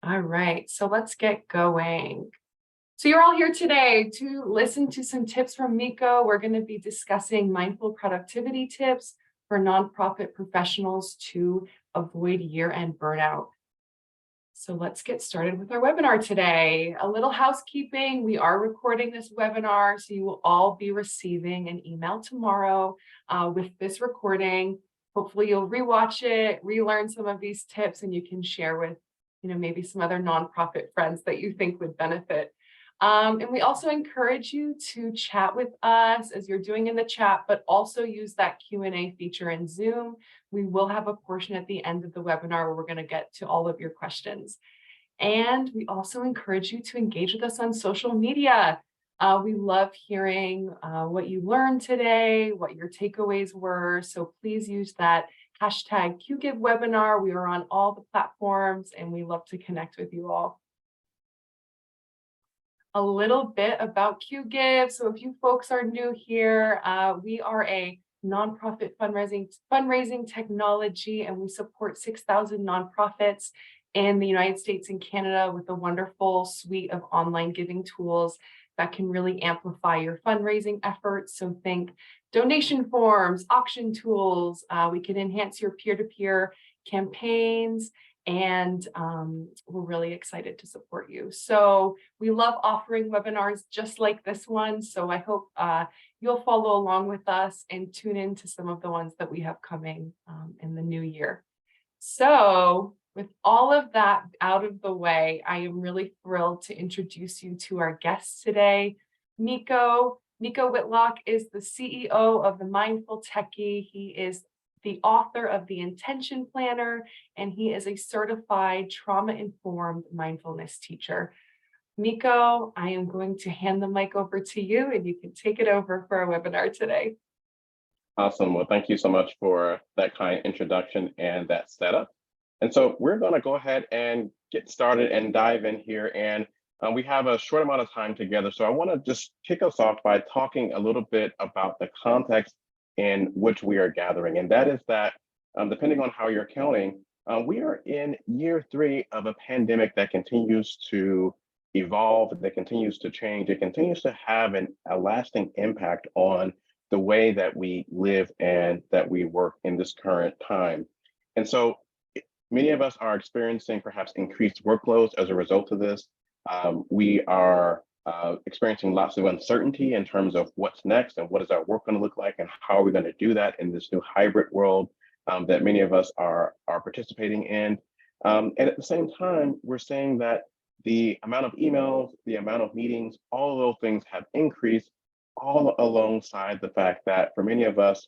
All right, so let's get going. So you're all here today to listen to some tips from Meico. We're going to be discussing mindful productivity tips for nonprofit professionals to avoid year-end burnout. So let's get started with our webinar today. A little housekeeping. We are recording this webinar, so you will all be receiving an email tomorrow with this recording. Hopefully you'll rewatch it, relearn some of these tips, and you can share with, maybe some other nonprofit friends that you think would benefit. And we also encourage you to chat with us as you're doing in the chat, but also use that Q&A feature in Zoom. We will have a portion at the end of the webinar where we're going to get to all of your questions. And we also encourage you to engage with us on social media. We love hearing what you learned today, what your takeaways were. So please use that hashtag QGiveWebinar. We are on all the platforms and we love to connect with you all. A little bit about QGive. So if you folks are new here, we are a nonprofit fundraising technology, and we support 6,000 nonprofits in the United States and Canada with a wonderful suite of online giving tools that can really amplify your fundraising efforts. So think donation forms, auction tools. We can enhance your peer-to-peer campaigns. And we're really excited to support you. So we love offering webinars just like this one. So I hope you'll follow along with us and tune in to some of the ones that we have coming in the new year. So with all of that out of the way, I am really thrilled to introduce you to our guests today. Meico Whitlock is the CEO of the Mindful Techie. He is the author of the Intention Planner, and he is a certified trauma-informed mindfulness teacher. Meico, I am going to hand the mic over to you, and you can take it over for our webinar today. Awesome. Well, thank you so much for that kind introduction and that setup. And so we're going to go ahead and get started and dive in here. And we have a short amount of time together. So I want to just kick us off by talking a little bit about the context in which we are gathering. And that is that, depending on how you're counting, we are in year 3 of a pandemic that continues to evolve, that continues to change. It continues to have a lasting impact on the way that we live and that we work in this current time. And so many of us are experiencing perhaps increased workloads as a result of this. We are experiencing lots of uncertainty in terms of what's next and what is our work going to look like and how are we going to do that in this new hybrid world that many of us are participating in. And at the same time, we're seeing that the amount of emails, the amount of meetings, all of those things have increased, all alongside the fact that for many of us,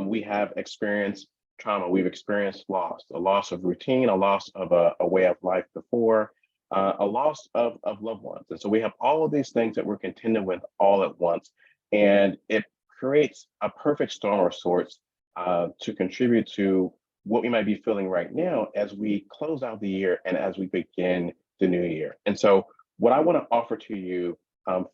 we have experienced trauma. We've experienced loss, a loss of routine, a loss of a way of life before, a loss of loved ones. And so we have all of these things that we're contending with all at once. And it creates a perfect storm of sorts to contribute to what we might be feeling right now as we close out the year and as we begin the new year. And so what I want to offer to you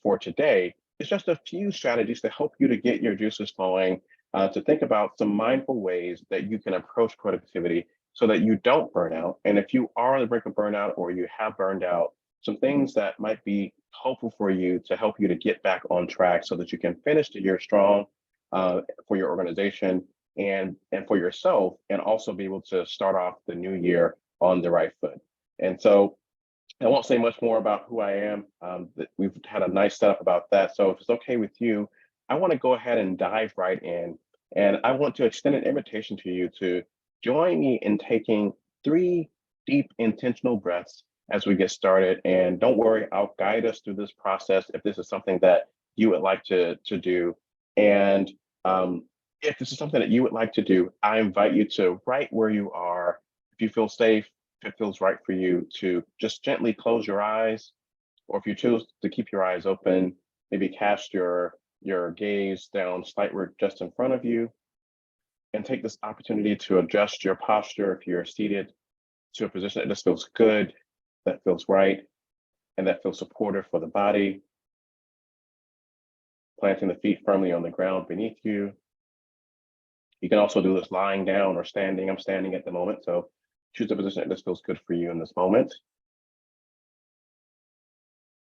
for today is just a few strategies to help you to get your juices flowing, to think about some mindful ways that you can approach productivity so that you don't burn out. And if you are on the brink of burnout or you have burned out, some things that might be helpful for you to help you to get back on track so that you can finish the year strong for your organization and for yourself, and also be able to start off the new year on the right foot. And so I won't say much more about who I am. We've had a nice setup about that. So if it's okay with you, I want to go ahead and dive right in. And I want to extend an invitation to you to join me in taking 3 deep intentional breaths as we get started. And don't worry, I'll guide us through this process if this is something that you would like to do. And if this is something that you would like to do, I invite you to, right where you are, if you feel safe, if it feels right for you, to just gently close your eyes, or if you choose to keep your eyes open, maybe cast your gaze down slightly just in front of you, and take this opportunity to adjust your posture if you're seated to a position that just feels good, that feels right, and that feels supportive for the body. Planting the feet firmly on the ground beneath you. You can also do this lying down or standing. I'm standing at the moment, so Choose a position that just feels good for you in this moment.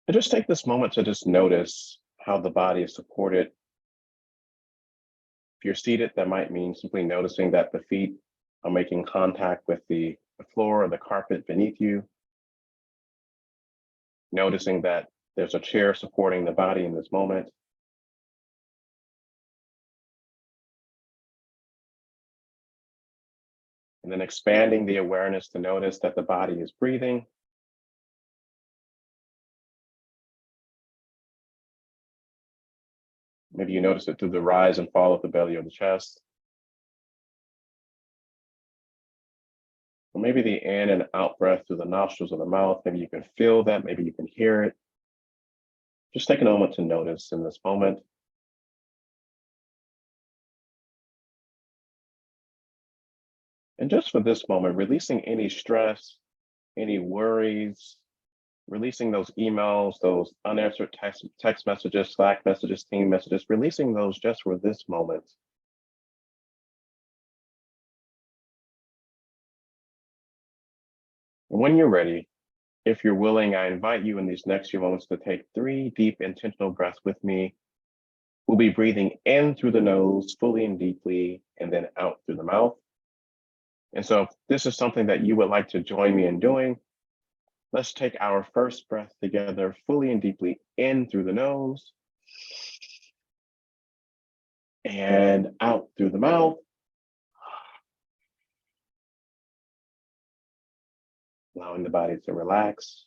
And just take this moment to just notice how the body is supported. If you're seated, that might mean simply noticing that the feet are making contact with the floor or the carpet beneath you. Noticing that there's a chair supporting the body in this moment. And then expanding the awareness to notice that the body is breathing. Maybe you notice it through the rise and fall of the belly or the chest. Or maybe the in and out breath through the nostrils or the mouth. Maybe you can feel that, maybe you can hear it. Just take a moment to notice in this moment. And just for this moment, releasing any stress, any worries, releasing those emails, those unanswered text messages, Slack messages, team messages, releasing those just for this moment. When you're ready, if you're willing, I invite you in these next few moments to take 3 deep intentional breaths with me. We'll be breathing in through the nose, fully and deeply, and then out through the mouth. And so if this is something that you would like to join me in doing, let's take our first breath together, fully and deeply in through the nose and out through the mouth. Allowing the body to relax.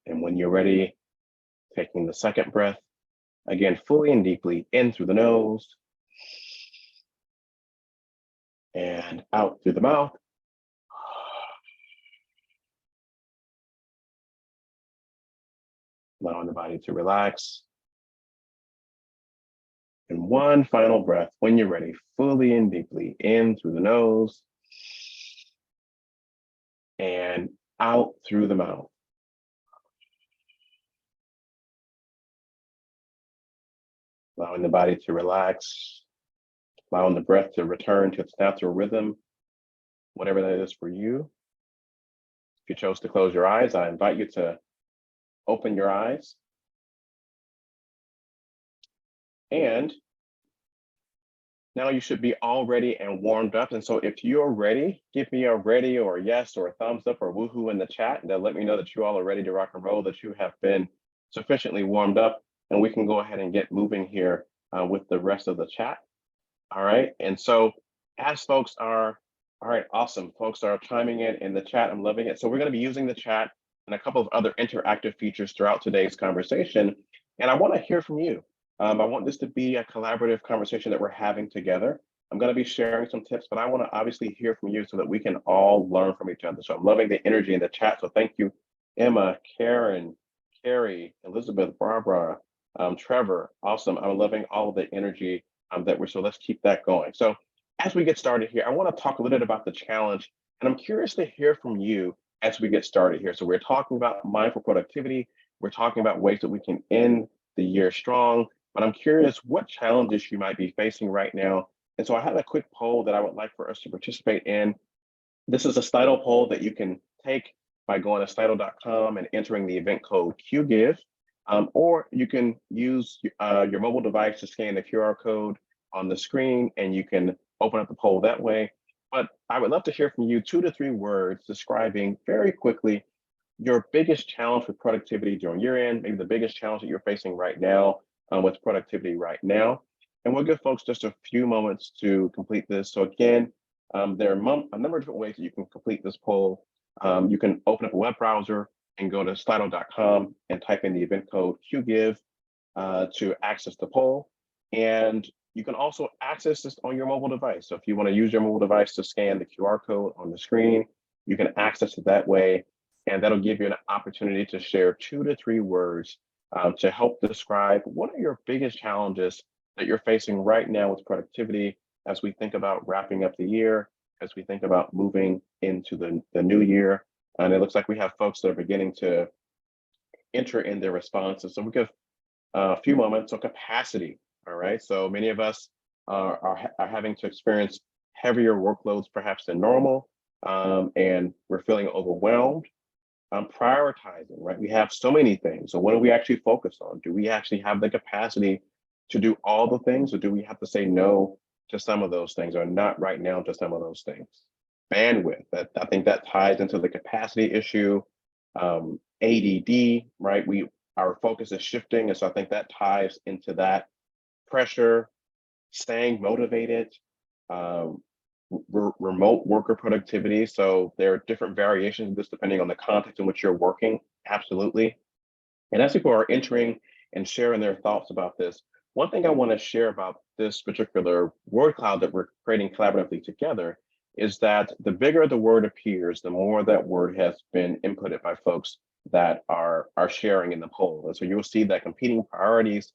And when you're ready, taking the second breath, again, fully and deeply in through the nose and out through the mouth. Allowing the body to relax. And one final breath when you're ready, fully and deeply in through the nose and out through the mouth. Allowing the body to relax, allowing the breath to return to its natural rhythm, whatever that is for you. If you chose to close your eyes, I invite you to open your eyes. And now you should be all ready and warmed up. And so if you're ready, give me a ready or a yes or a thumbs up or woohoo in the chat. And then let me know that you all are ready to rock and roll, that you have been sufficiently warmed up. And we can go ahead and get moving here with the rest of the chat. All right. And so as folks are, all right, awesome. Folks are chiming in the chat. I'm loving it. So we're going to be using the chat and a couple of other interactive features throughout today's conversation. And I want to hear from you. I want this to be a collaborative conversation that we're having together. I'm going to be sharing some tips, but I want to obviously hear from you so that we can all learn from each other. So I'm loving the energy in the chat. So thank you, Emma, Karen, Carrie, Elizabeth, Barbara, Trevor. Awesome. I'm loving all of the energy so let's keep that going. So as we get started here, I want to talk a little bit about the challenge, and I'm curious to hear from you as we get started here. So we're talking about mindful productivity. We're talking about ways that we can end the year strong, but I'm curious what challenges you might be facing right now. And so I have a quick poll that I would like for us to participate in. This is a Slido poll that you can take by going to slido.com and entering the event code QGIVE, or you can use your mobile device to scan the QR code on the screen and you can open up the poll that way. But I would love to hear from you 2 to 3 words describing very quickly your biggest challenge with productivity during year end, maybe the biggest challenge that you're facing right now with productivity right now. And we'll give folks just a few moments to complete this. So again, there are a number of different ways that you can complete this poll. You can open up a web browser and go to slido.com and type in the event code QGIVE to access the poll. And you can also access this on your mobile device. So if you want to use your mobile device to scan the QR code on the screen, you can access it that way. And that'll give you an opportunity to share 2 to 3 words to help describe what are your biggest challenges that you're facing right now with productivity as we think about wrapping up the year, as we think about moving into the new year. And it looks like we have folks that are beginning to enter in their responses. So we give a few moments on capacity. All right. So many of us are having to experience heavier workloads perhaps than normal, and we're feeling overwhelmed, prioritizing, right? We have so many things. So what do we actually focus on? Do we actually have the capacity to do all the things, or do we have to say no to some of those things, or not right now to some of those things? Bandwidth, that I think that ties into the capacity issue. ADD, right? Our focus is shifting, and so I think that ties into that. Pressure, staying motivated, um, remote worker productivity. So there are different variations of this depending on the context in which you're working. Absolutely. And as people are entering and sharing their thoughts about this, one thing I want to share about this particular word cloud that we're creating collaboratively together is that the bigger the word appears, the more that word has been inputted by folks that are sharing in the poll. And so you'll see that competing priorities,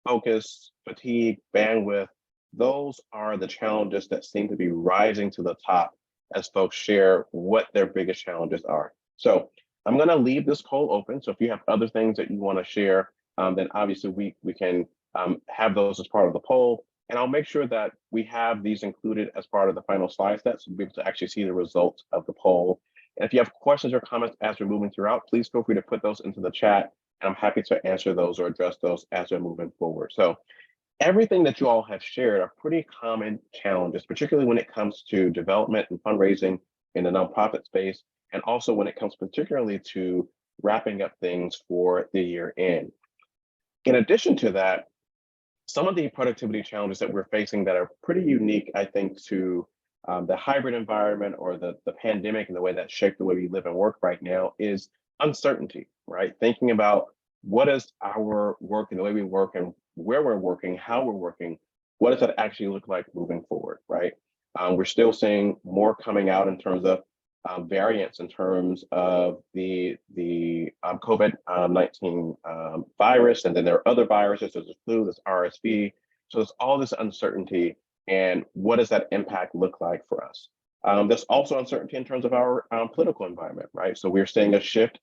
focus, fatigue, bandwidth, those are the challenges that seem to be rising to the top as folks share what their biggest challenges are. So I'm going to leave this poll open. So if you have other things that you want to share, then obviously we can have those as part of the poll. And I'll make sure that we have these included as part of the final slide set, so we'll be able to actually see the results of the poll. And if you have questions or comments as we're moving throughout, please feel free to put those into the chat. And I'm happy to answer those or address those as we're moving forward. So everything that you all have shared are pretty common challenges, particularly when it comes to development and fundraising in the nonprofit space, and also when it comes particularly to wrapping up things for the year end. In addition to that, some of the productivity challenges that we're facing that are pretty unique, I think, to the hybrid environment or the pandemic and the way that shaped the way we live and work right now is uncertainty, right? Thinking about what is our work and the way we work and where we're working, how we're working, what does that actually look like moving forward, right? We're still seeing more coming out in terms of variants in terms of the COVID-19 virus, and then there are other viruses. There's the flu, there's RSV. So there's all this uncertainty, and what does that impact look like for us? There's also uncertainty in terms of our political environment, right? So we're seeing a shift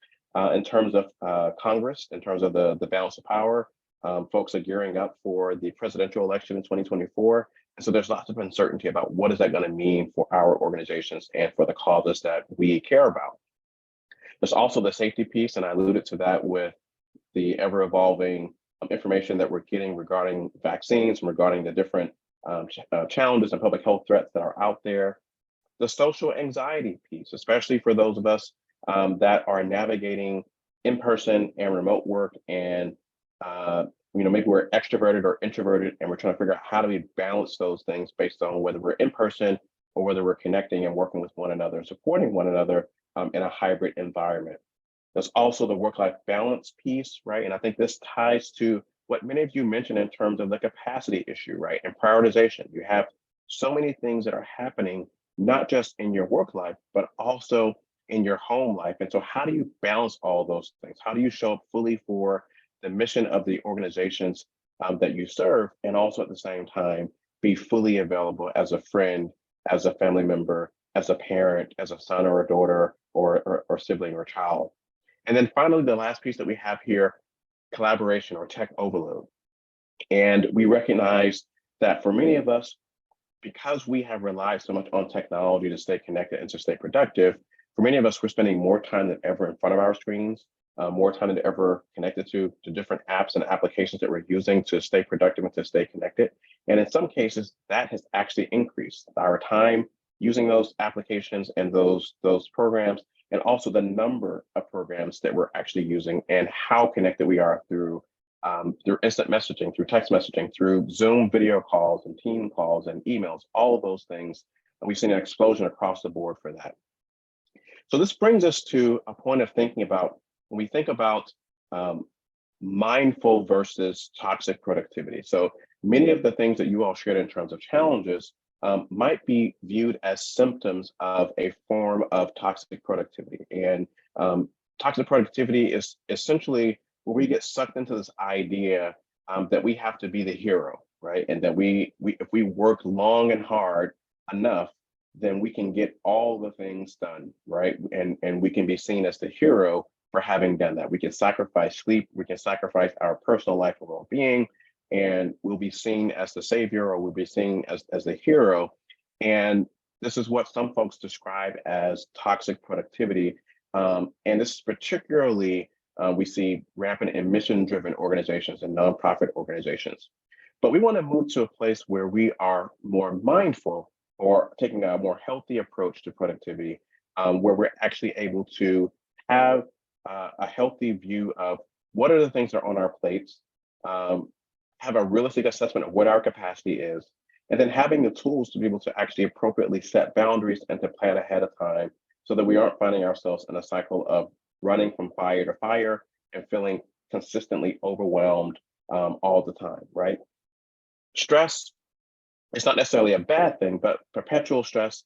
in terms of Congress, in terms of the balance of power. Folks are gearing up for the presidential election in 2024. And so there's lots of uncertainty about what is that going to mean for our organizations and for the causes that we care about. There's also the safety piece, and I alluded to that with the ever evolving information that we're getting regarding vaccines, regarding the different challenges and public health threats that are out there. The social anxiety piece, especially for those of us that are navigating in-person and remote work, and maybe we're extroverted or introverted, and we're trying to figure out how do we balance those things based on whether we're in person or whether we're connecting and working with one another and supporting one another in a hybrid environment. There's also the work-life balance piece, right? And I think this ties to what many of you mentioned in terms of the capacity issue, right? And prioritization. You have so many things that are happening, not just in your work life, but also in your home life. And so how do you balance all those things? How do you show up fully for the mission of the organizations that you serve, and also at the same time be fully available as a friend, as a family member, as a parent, as a son or a daughter or sibling or child? And then finally, the last piece that we have here, collaboration or tech overload. And we recognize that for many of us, because we have relied so much on technology to stay connected and to stay productive, for many of us, we're spending more time than ever in front of our screens, more time than ever connected to different apps and applications that we're using to stay productive and to stay connected. And in some cases, that has actually increased our time using those applications and those programs, and also the number of programs that we're actually using and how connected we are through instant messaging, through text messaging, through Zoom video calls and team calls and emails, all of those things. And we've seen an explosion across the board for that. So this brings us to a point of thinking about, when we think about mindful versus toxic productivity. So many of the things that you all shared in terms of challenges might be viewed as symptoms of a form of toxic productivity. And toxic productivity is essentially where we get sucked into this idea that we have to be the hero, right? And that if we work long and hard enough, then we can get all the things done, right? And we can be seen as the hero for having done that. We can sacrifice sleep, we can sacrifice our personal life and well-being, and we'll be seen as the savior, or we'll be seen as the hero. And this is what some folks describe as toxic productivity. And this is particularly, we see rampant in mission-driven organizations and nonprofit organizations. But we want to move to a place where we are more mindful or taking a more healthy approach to productivity, where we're actually able to have a healthy view of what are the things that are on our plates, have a realistic assessment of what our capacity is, and then having the tools to be able to actually appropriately set boundaries and to plan ahead of time so that we aren't finding ourselves in a cycle of running from fire to fire and feeling consistently overwhelmed all the time, right? Stress is not necessarily a bad thing, but perpetual stress,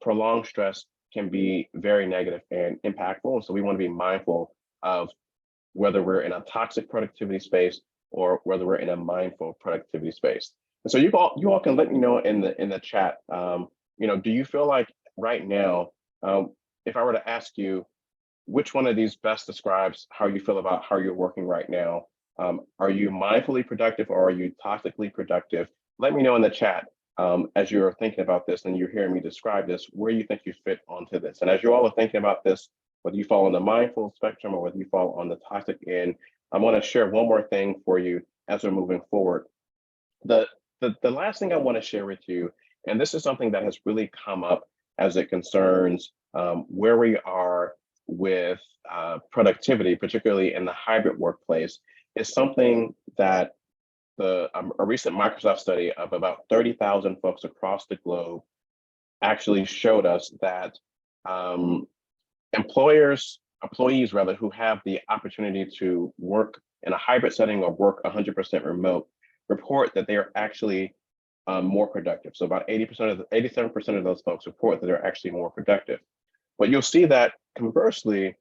prolonged stress can be very negative and impactful. And so we want to be mindful of whether we're in a toxic productivity space or whether we're in a mindful productivity space. And so you all can let me know in the chat. Do you feel like right now, if I were to ask you which one of these best describes how you feel about how you're working right now? Are you mindfully productive or are you toxically productive? Let me know in the chat as you're thinking about this and you're hearing me describe this, where you think you fit onto this. And as you all are thinking about this, whether you fall on the mindful spectrum or whether you fall on the toxic end, I want to share one more thing for you as we're moving forward. The last thing I want to share with you, and this is something that has really come up as it concerns where we are with productivity, particularly in the hybrid workplace, is something that a recent Microsoft study of about 30,000 folks across the globe actually showed us that employees rather, who have the opportunity to work in a hybrid setting or work 100% remote, report that they are actually more productive. So about 87% of those folks report that they're actually more productive. But you'll see that conversely,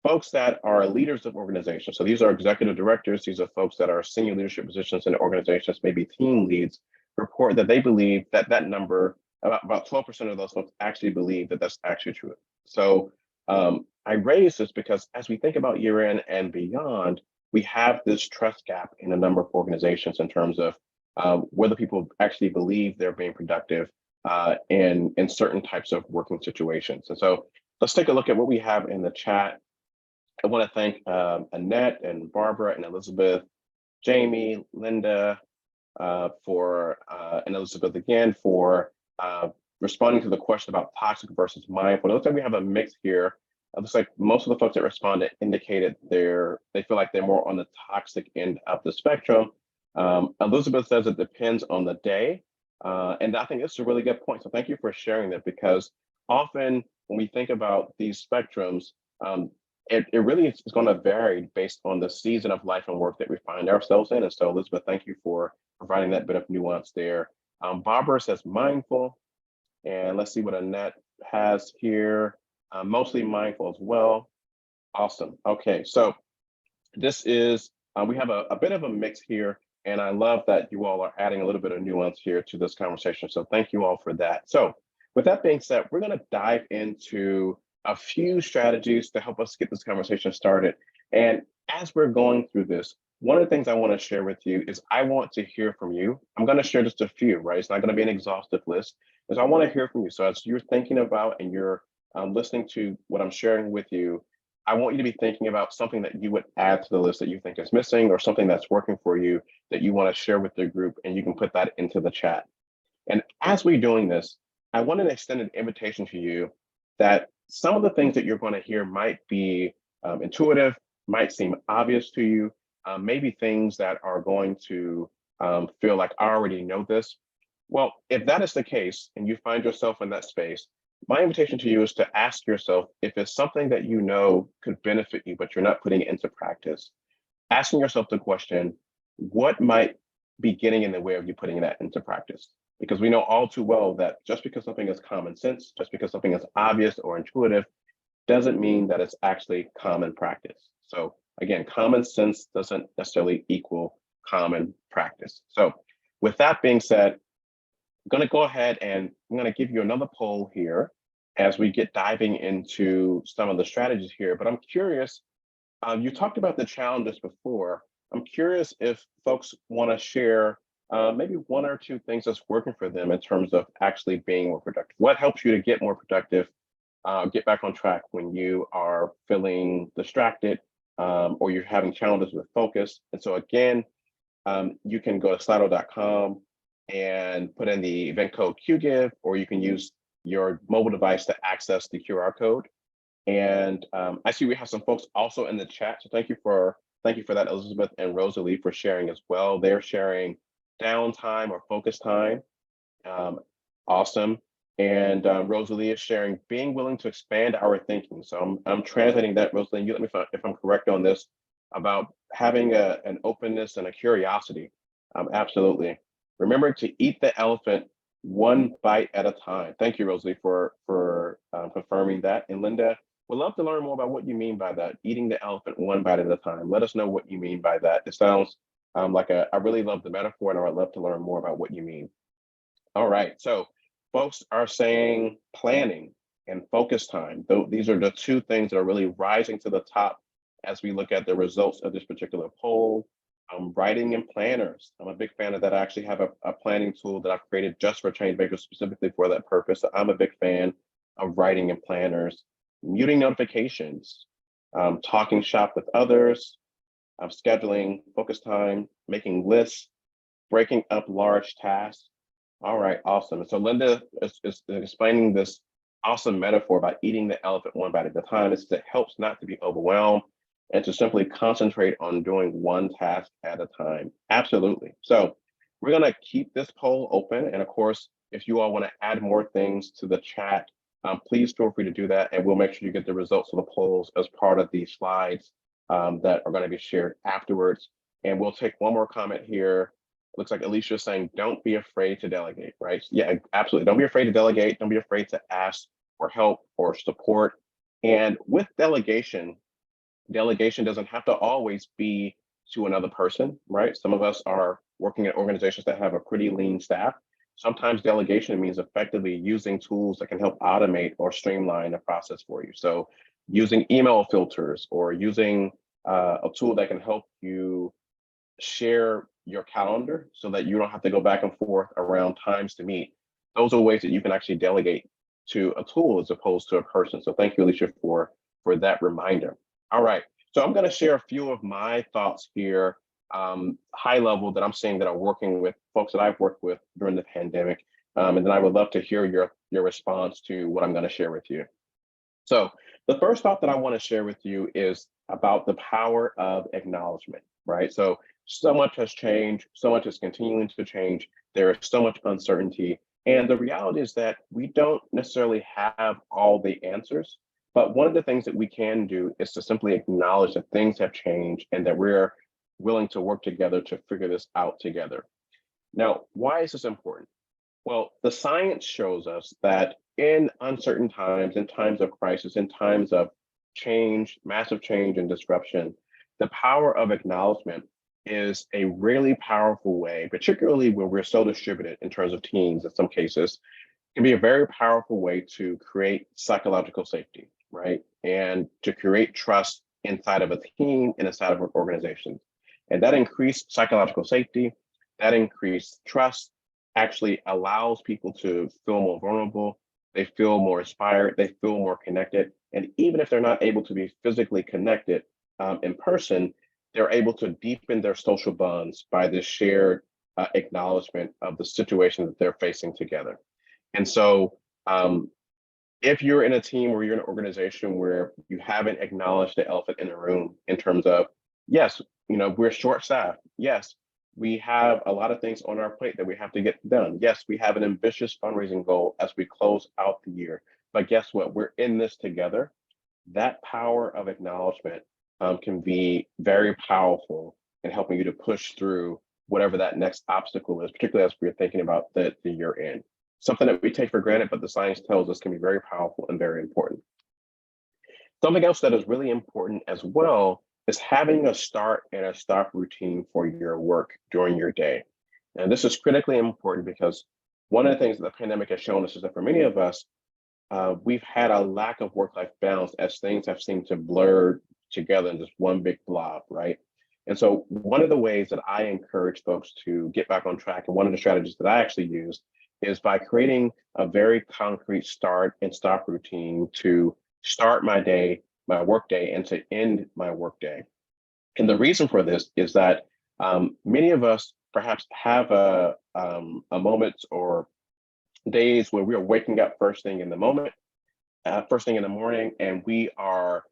folks that are leaders of organizations, so these are executive directors, these are folks that are senior leadership positions in organizations, maybe team leads, report that they believe that number, about 12% of those folks actually believe that that's actually true. So I raise this because as we think about year end and beyond, we have this trust gap in a number of organizations in terms of whether people actually believe they're being productive in certain types of working situations. And so let's take a look at what we have in the chat. I want to thank Annette and Barbara and Elizabeth, Jamie, Linda, and Elizabeth again for responding to the question about toxic versus mindful. It looks like we have a mix here. It looks like most of the folks that responded indicated they feel like they're more on the toxic end of the spectrum. Elizabeth says it depends on the day. And I think it's a really good point. So thank you for sharing that, because often when we think about these spectrums, it really is going to vary based on the season of life and work that we find ourselves in. And so Elizabeth, thank you for providing that bit of nuance there. Barbara says mindful. And let's see what Annette has here. Mostly mindful as well. Awesome. Okay, so this is, we have a bit of a mix here. And I love that you all are adding a little bit of nuance here to this conversation. So thank you all for that. So with that being said, we're going to dive into a few strategies to help us get this conversation started. And as we're going through this, one of the things I want to share with you is I want to hear from you. I'm going to share just a few, right? It's not going to be an exhaustive list. So I want to hear from you. So as you're thinking about and you're listening to what I'm sharing with you, I want you to be thinking about something that you would add to the list that you think is missing, or something that's working for you that you want to share with the group, and you can put that into the chat. And as we're doing this, I want to extend an invitation to you that some of the things that you're going to hear might be intuitive, might seem obvious to you, maybe things that are going to feel like I already know this. Well, if that is the case and you find yourself in that space, my invitation to you is to ask yourself if it's something that you know could benefit you, but you're not putting it into practice. Asking yourself the question, what might be getting in the way of you putting that into practice? Because we know all too well that just because something is common sense, just because something is obvious or intuitive, doesn't mean that it's actually common practice. So again, common sense doesn't necessarily equal common practice. So with that being said, I'm going to go ahead and I'm going to give you another poll here as we get diving into some of the strategies here. But I'm curious, you talked about the challenges before. I'm curious if folks want to share maybe one or two things that's working for them in terms of actually being more productive. What helps you to get more productive, get back on track when you are feeling distracted, or you're having challenges with focus. And so again, you can go to slido.com and put in the event code QGIVE, or you can use your mobile device to access the QR code. And I see we have some folks also in the chat. So thank you for that, Elizabeth and Rosalie, for sharing as well. They're sharing downtime or focus time. Awesome. And Rosalie is sharing being willing to expand our thinking. So I'm translating that, Rosalie. You let me know if I'm correct on this, about having an openness and a curiosity. Absolutely. Remember to eat the elephant one bite at a time. Thank you, Rosalie, for confirming that. And Linda, we'd love to learn more about what you mean by that, eating the elephant one bite at a time. Let us know what you mean by that. It sounds I really love the metaphor, and I'd love to learn more about what you mean. All right, so folks are saying planning and focus time. These are the two things that are really rising to the top as we look at the results of this particular poll. Writing and planners. I'm a big fan of that. I actually have a planning tool that I've created just for change makers specifically for that purpose. So I'm a big fan of writing and planners. Muting notifications, talking shop with others, scheduling focus time, making lists, breaking up large tasks. All right, awesome. So Linda is explaining this awesome metaphor about eating the elephant one bite at a time. It helps not to be overwhelmed and to simply concentrate on doing one task at a time. Absolutely. So we're gonna keep this poll open. And of course, if you all wanna add more things to the chat, please feel free to do that. And we'll make sure you get the results of the polls as part of the slides that are gonna be shared afterwards. And we'll take one more comment here. Looks like Alicia is saying, don't be afraid to delegate, right? Yeah, absolutely. Don't be afraid to delegate. Don't be afraid to ask for help or support. And with delegation doesn't have to always be to another person, right? Some of us are working at organizations that have a pretty lean staff. Sometimes delegation means effectively using tools that can help automate or streamline the process for you. So using email filters or using a tool that can help you share your calendar so that you don't have to go back and forth around times to meet. Those are ways that you can actually delegate to a tool as opposed to a person. So thank you, Alicia, for that reminder. All right, so I'm going to share a few of my thoughts here, high level, that I'm seeing that are working with folks that I've worked with during the pandemic. And then I would love to hear your response to what I'm going to share with you. So the first thought that I want to share with you is about the power of acknowledgement, right? So much has changed, so much is continuing to change. There is so much uncertainty. And the reality is that we don't necessarily have all the answers. But one of the things that we can do is to simply acknowledge that things have changed and that we're willing to work together to figure this out together. Now, why is this important? Well, the science shows us that in uncertain times, in times of crisis, in times of change, massive change and disruption, the power of acknowledgement is a really powerful way, particularly when we're so distributed in terms of teams in some cases, can be a very powerful way to create psychological safety, right? And to create trust inside of a team and inside of an organization. And that increased psychological safety, that increased trust actually allows people to feel more vulnerable, they feel more inspired, they feel more connected. And even if they're not able to be physically connected in person, they're able to deepen their social bonds by this shared acknowledgement of the situation that they're facing together. And so if you're in a team or you're in an organization where you haven't acknowledged the elephant in the room in terms of, yes, we're short staffed. Yes, we have a lot of things on our plate that we have to get done. Yes, we have an ambitious fundraising goal as we close out the year. But guess what? We're in this together. That power of acknowledgement can be very powerful in helping you to push through whatever that next obstacle is, particularly as we're thinking about the year end. Something that we take for granted, but the science tells us can be very powerful and very important. Something else that is really important as well is having a start and a stop routine for your work during your day. And this is critically important because one of the things that the pandemic has shown us is that for many of us, we've had a lack of work-life balance as things have seemed to blur together in just one big blob, right? And so one of the ways that I encourage folks to get back on track, and one of the strategies that I actually use, is by creating a very concrete start and stop routine to start my day, my work day, and to end my work day. And the reason for this is that many of us perhaps have a moment or days where we are waking up first thing in the morning, and we are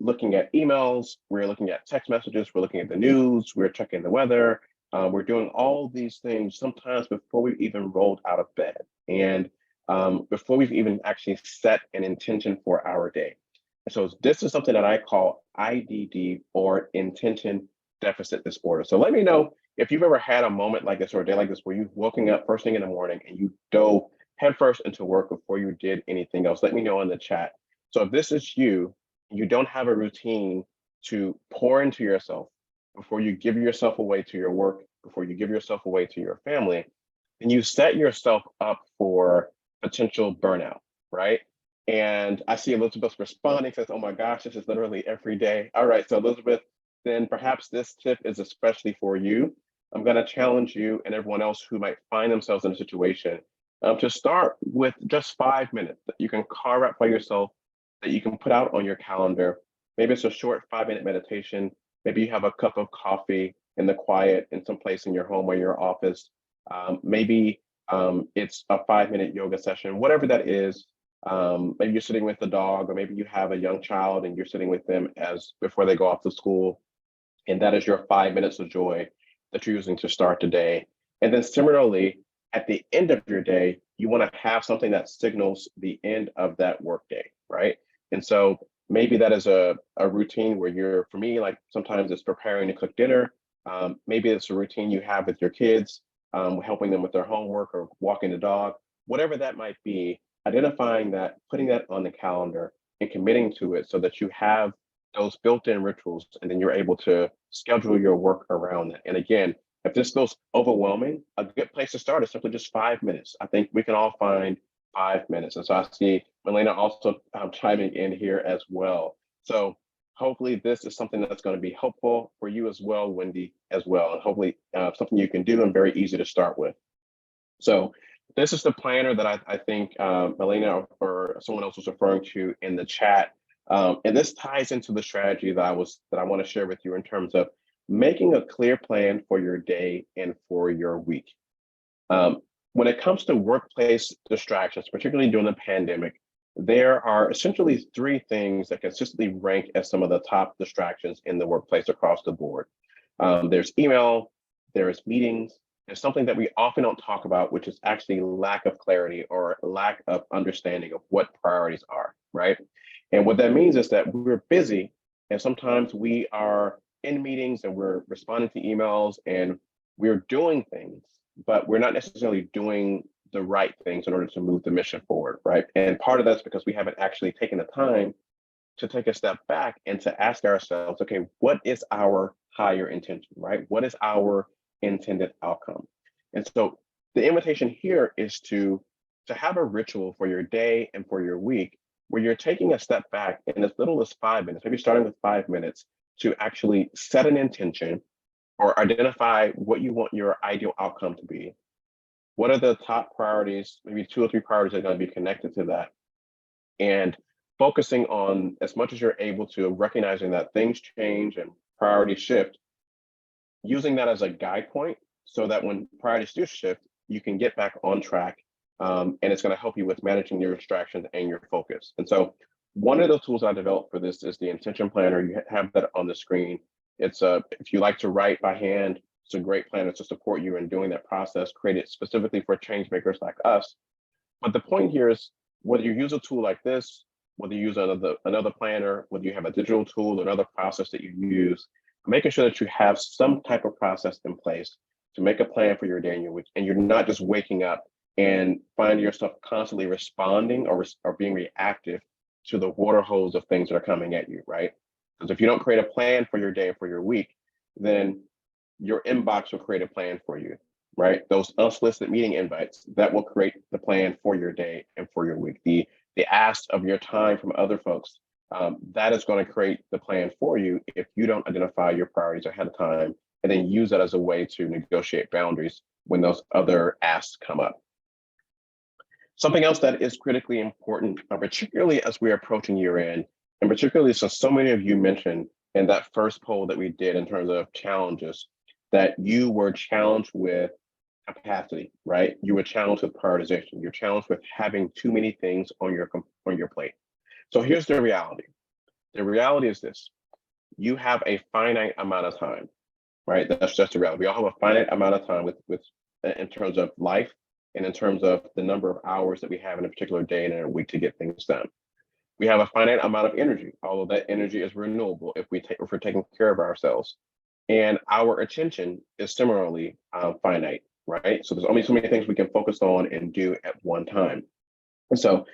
looking at emails, we're looking at text messages, we're looking at the news, we're checking the weather, we're doing all these things sometimes before we've even rolled out of bed, and before we've even actually set an intention for our day. So this is something that I call IDD, or intention deficit disorder. So let me know if you've ever had a moment like this or a day like this where you've woken up first thing in the morning and you dove headfirst into work before you did anything else. Let me know in the chat. So if this is you, you don't have a routine to pour into yourself before you give yourself away to your work, before you give yourself away to your family, then you set yourself up for potential burnout, right? And I see Elizabeth responding, says, oh my gosh, this is literally every day. All right, so Elizabeth, then perhaps this tip is especially for you. I'm going to challenge you and everyone else who might find themselves in a situation to start with just 5 minutes that you can carve out for yourself, that you can put out on your calendar. Maybe it's a short 5-minute meditation. Maybe you have a cup of coffee in the quiet in some place in your home or your office. Maybe it's a 5-minute yoga session, whatever that is. Maybe you're sitting with the dog, or maybe you have a young child and you're sitting with them as before they go off to school. And that is your 5 minutes of joy that you're using to start the day. And then similarly, at the end of your day, you want to have something that signals the end of that workday, right? And so maybe that is a routine where you're, for me, like sometimes it's preparing to cook dinner. Maybe it's a routine you have with your kids, helping them with their homework or walking the dog, whatever that might be, identifying that, putting that on the calendar and committing to it so that you have those built-in rituals, and then you're able to schedule your work around that. And again, if this feels overwhelming, a good place to start is simply just 5 minutes. I think we can all find 5 minutes. And so I see Melena also chiming in here as well. So hopefully this is something that's going to be helpful for you as well, Wendy, as well, and hopefully something you can do and very easy to start with. So this is the planner that I think Melena or someone else was referring to in the chat. And this ties into the strategy that I want to share with you in terms of making a clear plan for your day and for your week. When it comes to workplace distractions, particularly during the pandemic, there are essentially 3 things that consistently rank as some of the top distractions in the workplace across the board. There's email, there's meetings, there's something that we often don't talk about, which is actually lack of clarity or lack of understanding of what priorities are, right? And what that means is that we're busy, and sometimes we are in meetings and we're responding to emails and we're doing things, but we're not necessarily doing the right things in order to move the mission forward, right? And part of that's because we haven't actually taken the time to take a step back and to ask ourselves, okay, what is our higher intention, right? What is our intended outcome? And so the invitation here is to have a ritual for your day and for your week where you're taking a step back in as little as 5 minutes, maybe starting with 5 minutes, to actually set an intention or identify what you want your ideal outcome to be. What are the top priorities, maybe 2 or 3 priorities that are going to be connected to that? And focusing on, as much as you're able to, recognizing that things change and priorities shift, using that as a guide point so that when priorities do shift, you can get back on track. And it's going to help you with managing your distractions and your focus. And so one of the tools I developed for this is the intention planner. You have that on the screen. It's if you like to write by hand, it's a great planner to support you in doing that process, created specifically for change makers like us. But the point here is, whether you use a tool like this, whether you use another planner, whether you have a digital tool, another process that you use, making sure that you have some type of process in place to make a plan for your day and your week, and you're not just waking up and finding yourself constantly responding or being reactive to the water hose of things that are coming at you, right? Because if you don't create a plan for your day or for your week, then your inbox will create a plan for you, right? Those unsolicited meeting invites, that will create the plan for your day and for your week. The ask of your time from other folks that is going to create the plan for you if you don't identify your priorities ahead of time and then use that as a way to negotiate boundaries when those other asks come up. Something else that is critically important, particularly as we're approaching year end, and particularly since so many of you mentioned in that first poll that we did in terms of challenges, that you were challenged with capacity, right? You were challenged with prioritization. You're challenged with having too many things on your plate. So here's the reality. The reality is this: you have a finite amount of time, right? That's just the reality. We all have a finite amount of time with in terms of life and in terms of the number of hours that we have in a particular day and in a week to get things done. We have a finite amount of energy, although that energy is renewable if we're taking care of ourselves. And our attention is similarly finite, right? So there's only so many things we can focus on and do at one time. And so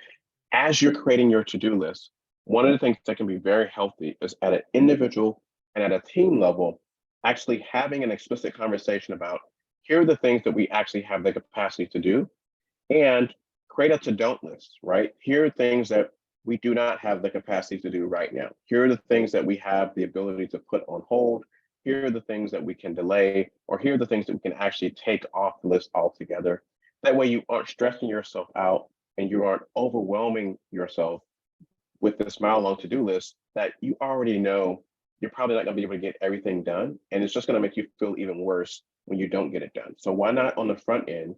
as you're creating your to-do list, one of the things that can be very healthy is at an individual and at a team level, actually having an explicit conversation about here are the things that we actually have the capacity to do, and create a to-don't list, right? Here are things that we do not have the capacity to do right now. Here are the things that we have the ability to put on hold. Here are the things that we can delay, or here are the things that we can actually take off the list altogether. That way you aren't stressing yourself out and you aren't overwhelming yourself with this mile-long to-do list that you already know you're probably not going to be able to get everything done. And it's just going to make you feel even worse when you don't get it done. So why not on the front end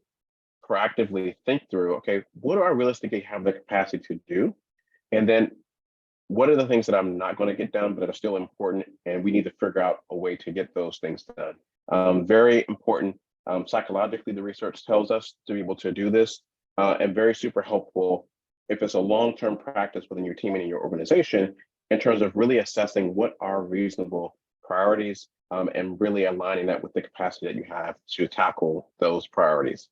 proactively think through, okay, what do I realistically have the capacity to do? And then what are the things that I'm not going to get done, but that are still important? And we need to figure out a way to get those things done. Very important. Psychologically, the research tells us to be able to do this, and very super helpful if it's a long-term practice within your team and in your organization in terms of really assessing what are reasonable priorities, and really aligning that with the capacity that you have to tackle those priorities.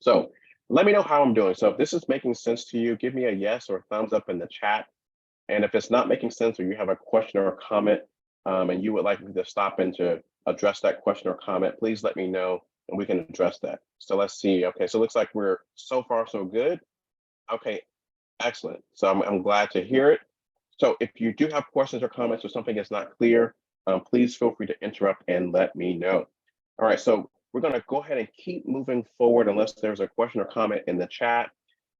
So let me know how I'm doing. So if this is making sense to you, give me a yes or a thumbs up in the chat. And if it's not making sense or you have a question or a comment, and you would like me to stop in to address that question or comment, please let me know and we can address that. So let's see. Okay, so it looks like we're so far so good. Okay, excellent. So I'm glad to hear it. So if you do have questions or comments or something is not clear, please feel free to interrupt and let me know. All right, so we're going to go ahead and keep moving forward unless there's a question or comment in the chat.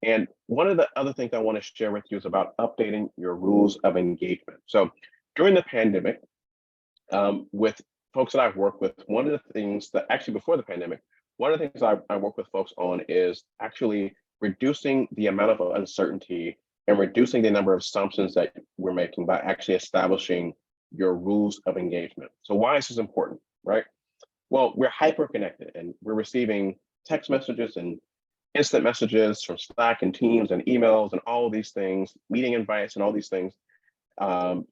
And one of the other things I want to share with you is about updating your rules of engagement. So during the pandemic, with folks that I've worked with, one of the things that actually before the pandemic, one of the things I work with folks on is actually reducing the amount of uncertainty and reducing the number of assumptions that we're making by actually establishing your rules of engagement. So why is this important, right? Well, we're hyper connected and we're receiving text messages and instant messages from Slack and Teams and emails and all of these things, meeting invites and all these things,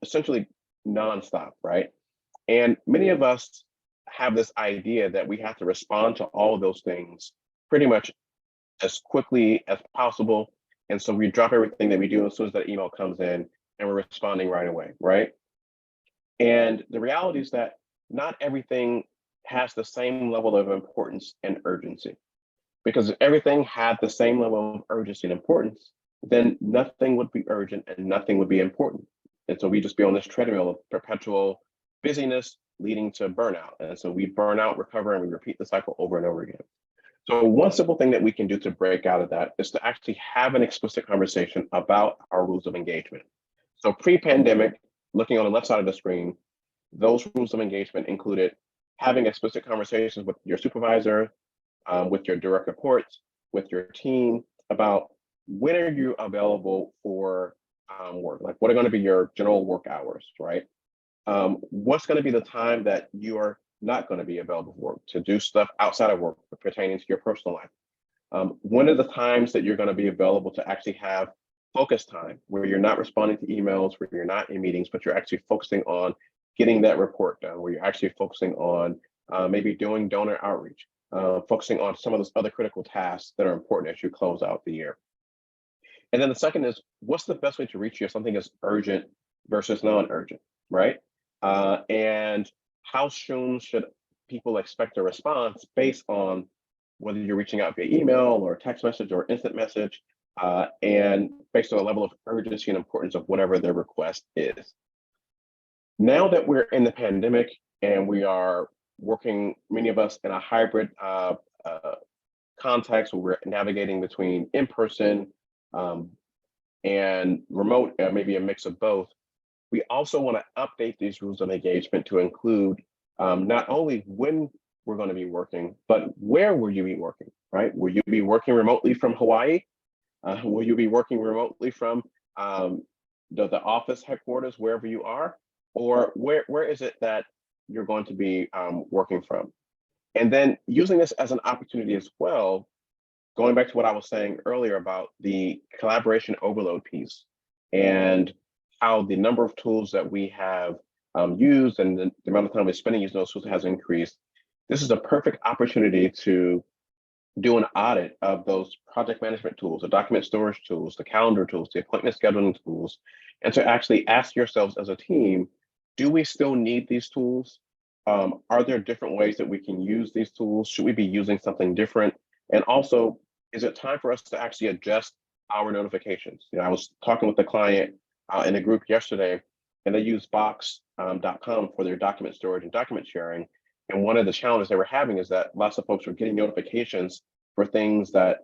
essentially nonstop, right? And many of us have this idea that we have to respond to all of those things pretty much as quickly as possible. And so we drop everything that we do as soon as that email comes in and we're responding right away, right? And the reality is that not everything has the same level of importance and urgency. Because if everything had the same level of urgency and importance, then nothing would be urgent and nothing would be important. And so we just be on this treadmill of perpetual busyness leading to burnout. And so we burn out, recover, and we repeat the cycle over and over again. So one simple thing that we can do to break out of that is to actually have an explicit conversation about our rules of engagement. So pre-pandemic, looking on the left side of the screen, those rules of engagement included having explicit conversations with your supervisor, with your direct reports, with your team about when are you available for work? Like what are going to be your general work hours, right? What's going to be the time that you are not going to be available for work to do stuff outside of work pertaining to your personal life? When are the times that you're going to be available to actually have focus time where you're not responding to emails, where you're not in meetings, but you're actually focusing on getting that report done, where you're actually focusing on maybe doing donor outreach, focusing on some of those other critical tasks that are important as you close out the year. And then the second is, what's the best way to reach you if something is urgent versus non-urgent, right? And how soon should people expect a response based on whether you're reaching out via email or text message or instant message? and based on the level of urgency and importance of whatever their request is. Now that we're in the pandemic and we are working, many of us in a hybrid context where we're navigating between in-person and remote, maybe a mix of both, we also want to update these rules of engagement to include not only when we're going to be working, but where will you be working, right? Will you be working remotely from Hawaii? Will you be working remotely from the office headquarters, wherever you are? Or where is it that you're going to be working from? And then using this as an opportunity as well, going back to what I was saying earlier about the collaboration overload piece and how the number of tools that we have used and the amount of time we're spending using those tools has increased. This is a perfect opportunity to do an audit of those project management tools, the document storage tools, the calendar tools, the appointment scheduling tools, and to actually ask yourselves as a team, do we still need these tools? Are there different ways that we can use these tools? Should we be using something different? And also, is it time for us to actually adjust our notifications? I was talking with a client in a group yesterday, and they use box.com for their document storage and document sharing. And one of the challenges they were having is that lots of folks were getting notifications for things that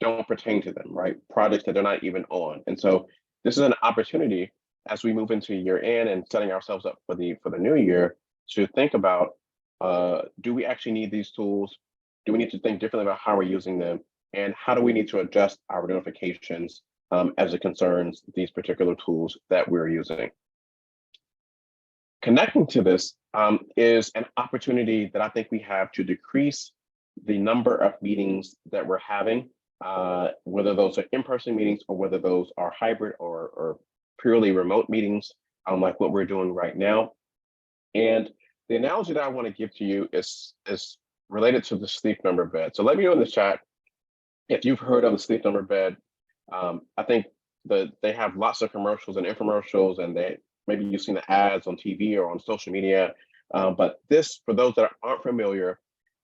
don't pertain to them, right? Projects that they're not even on. And so this is an opportunity as we move into year end and setting ourselves up for the new year to think about, do we actually need these tools? Do we need to think differently about how we're using them? And how do we need to adjust our notifications as it concerns these particular tools that we're using? Connecting to this is an opportunity that I think we have to decrease the number of meetings that we're having, whether those are in-person meetings or whether those are hybrid or purely remote meetings, like what we're doing right now. And the analogy that I want to give to you is related to the sleep number bed. So let me know in the chat if you've heard of the sleep number bed. I think that they have lots of commercials and infomercials, and maybe you've seen the ads on TV or on social media. But this, for those that aren't familiar,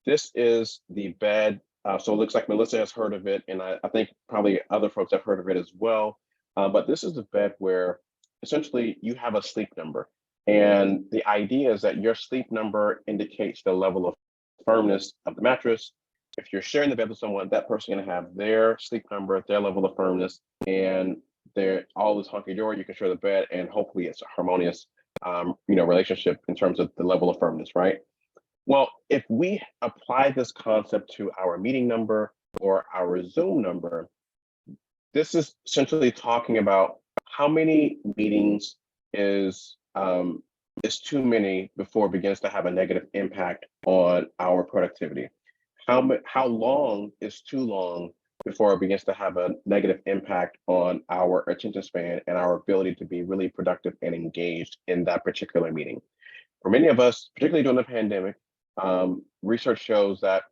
this is the bed. So it looks like Melissa has heard of it, and I think probably other folks have heard of it as well. But this is a bed where essentially you have a sleep number. And the idea is that your sleep number indicates the level of firmness of the mattress. If you're sharing the bed with someone, that person can have their sleep number, their level of firmness, and they're all is hunky-dory. You can share the bed, and hopefully it's a harmonious, relationship in terms of the level of firmness, right? Well, if we apply this concept to our meeting number or our Zoom number, this is essentially talking about how many meetings is too many before it begins to have a negative impact on our productivity. How long is too long before it begins to have a negative impact on our attention span and our ability to be really productive and engaged in that particular meeting. For many of us, particularly during the pandemic, research shows that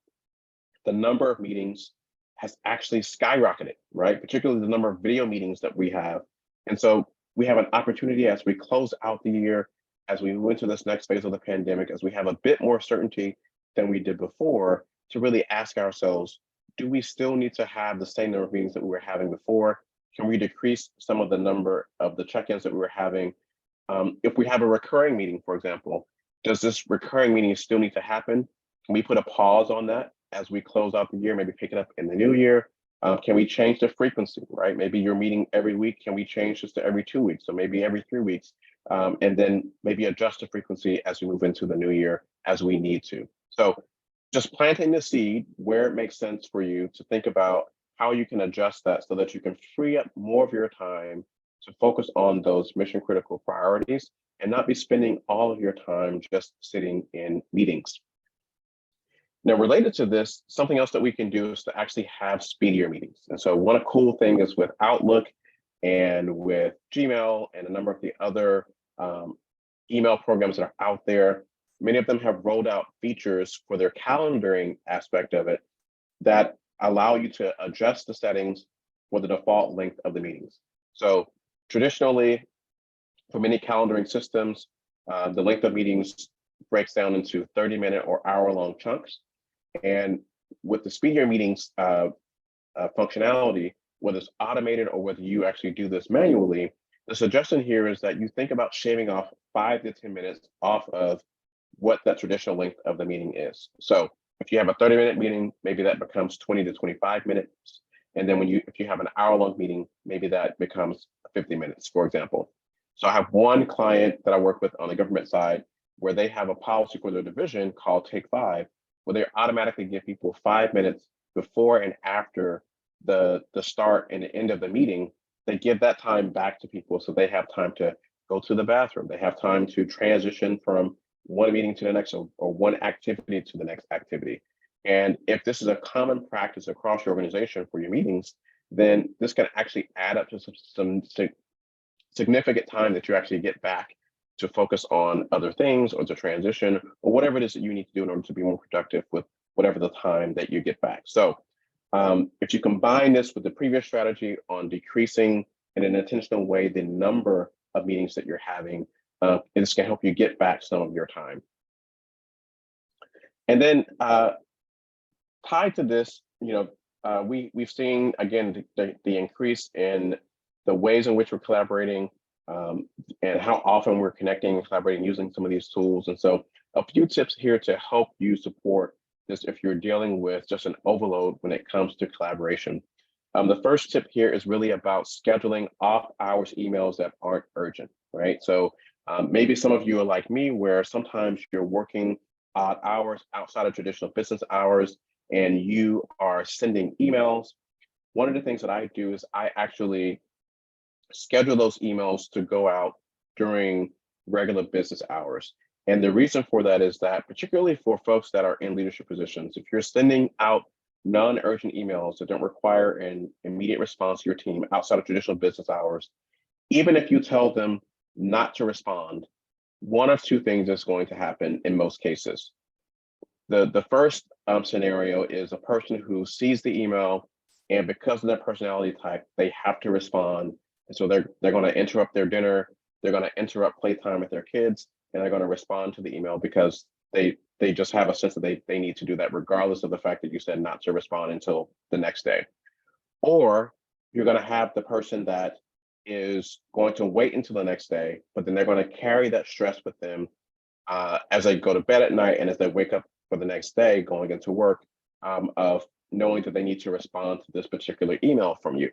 the number of meetings has actually skyrocketed, right? Particularly the number of video meetings that we have. And so we have an opportunity as we close out the year, as we move into this next phase of the pandemic, as we have a bit more certainty than we did before, to really ask ourselves, do we still need to have the same number of meetings that we were having before? Can we decrease some of the number of the check-ins that we were having? If we have a recurring meeting, for example, does this recurring meeting still need to happen? Can we put a pause on that as we close out the year, maybe pick it up in the new year? Can we change the frequency, right? Maybe you're meeting every week. Can we change this to every 2 weeks? So maybe every 3 weeks, and then maybe adjust the frequency as we move into the new year as we need to. So just planting the seed where it makes sense for you to think about how you can adjust that so that you can free up more of your time to focus on those mission critical priorities and not be spending all of your time just sitting in meetings. Now, related to this, something else that we can do is to actually have speedier meetings. And so one cool thing is with Outlook and with Gmail and a number of the other email programs that are out there, many of them have rolled out features for their calendaring aspect of it that allow you to adjust the settings for the default length of the meetings. So traditionally, for many calendaring systems, the length of meetings breaks down into 30-minute or hour-long chunks. And with the speedier meetings functionality, whether it's automated or whether you actually do this manually, the suggestion here is that you think about shaving off 5 to 10 minutes off of what that traditional length of the meeting is. So if you have a 30-minute meeting, maybe that becomes 20 to 25 minutes. And then if you have an hour-long meeting, maybe that becomes 50 minutes, for example. So I have one client that I work with on the government side where they have a policy for their division called Take 5, where they automatically give people 5 minutes before and after the start and the end of the meeting. They give that time back to people so they have time to go to the bathroom. They have time to transition from one meeting to the next, or one activity to the next activity. And if this is a common practice across your organization for your meetings, then this can actually add up to some significant time that you actually get back to focus on other things or to transition or whatever it is that you need to do in order to be more productive with whatever the time that you get back. So if you combine this with the previous strategy on decreasing in an intentional way the number of meetings that you're having, this can help you get back some of your time. And then tied to this, we've seen again the increase in the ways in which we're collaborating, and how often we're connecting and collaborating using some of these tools. And so a few tips here to help you support this if you're dealing with just an overload when it comes to collaboration. The first tip here is really about scheduling off hours emails that aren't urgent, right? So maybe some of you are like me, where sometimes you're working odd hours outside of traditional business hours and you are sending emails. One of the things that I do is I actually schedule those emails to go out during regular business hours. And the reason for that is that, particularly for folks that are in leadership positions, if you're sending out non-urgent emails that don't require an immediate response to your team outside of traditional business hours, even if you tell them not to respond, one of two things is going to happen in most cases. The first scenario is a person who sees the email, and because of their personality type, they have to respond. And so they're going to interrupt their dinner, they're going to interrupt playtime with their kids, and they're going to respond to the email because they just have a sense that they need to do that regardless of the fact that you said not to respond until the next day. Or you're going to have the person that is going to wait until the next day, but then they're going to carry that stress with them as they go to bed at night and as they wake up for the next day going into work, of knowing that they need to respond to this particular email from you.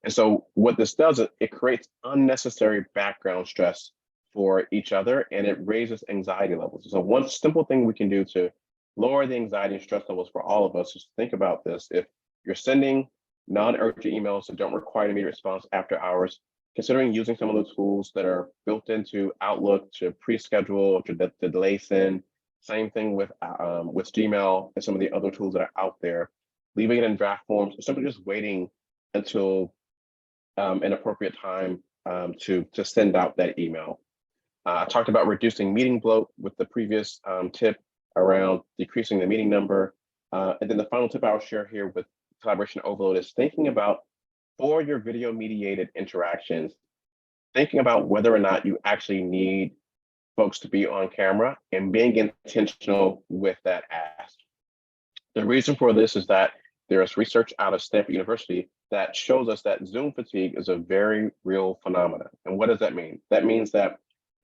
And so what this does is it creates unnecessary background stress for each other, and it raises anxiety levels. So one simple thing we can do to lower the anxiety and stress levels for all of us is think about this. If you're sending non-urgent emails that don't require immediate response after hours, considering using some of the tools that are built into Outlook to pre-schedule, to delay send. Same thing with Gmail and some of the other tools that are out there. Leaving it in draft forms, or simply just waiting until an appropriate time to send out that email. I talked about reducing meeting bloat with the previous tip around decreasing the meeting number. And then the final tip I'll share here with collaboration overload is thinking about, for your video mediated interactions, thinking about whether or not you actually need folks to be on camera and being intentional with that ask. The reason for this is that there is research out of Stanford University that shows us that Zoom fatigue is a very real phenomenon. And what does that mean? That means that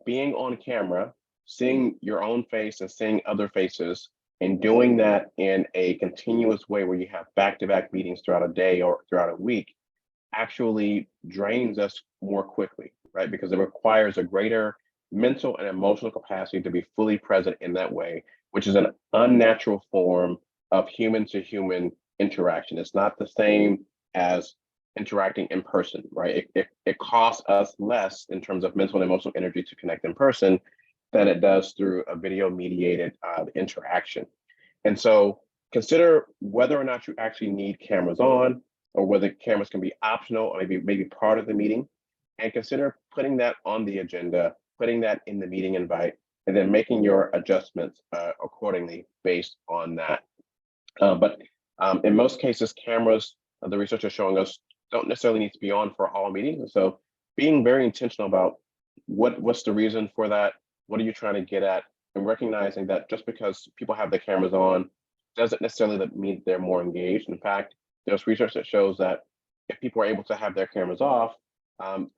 being on camera, seeing your own face and seeing other faces, and doing that in a continuous way where you have back-to-back meetings throughout a day or throughout a week actually drains us more quickly, right? Because it requires a greater mental and emotional capacity to be fully present in that way, which is an unnatural form of human to human interaction. It's not the same as interacting in person, right? It costs us less in terms of mental and emotional energy to connect in person than it does through a video mediated interaction. And so consider whether or not you actually need cameras on, or whether cameras can be optional or maybe part of the meeting, and consider putting that on the agenda, putting that in the meeting invite, and then making your adjustments accordingly based on that. But in most cases, cameras, the research is showing us, don't necessarily need to be on for all meetings. And so being very intentional about what's the reason for that, what are you trying to get at, and recognizing that just because people have their cameras on doesn't necessarily mean they're more engaged. In fact, there's research that shows that if people are able to have their cameras off,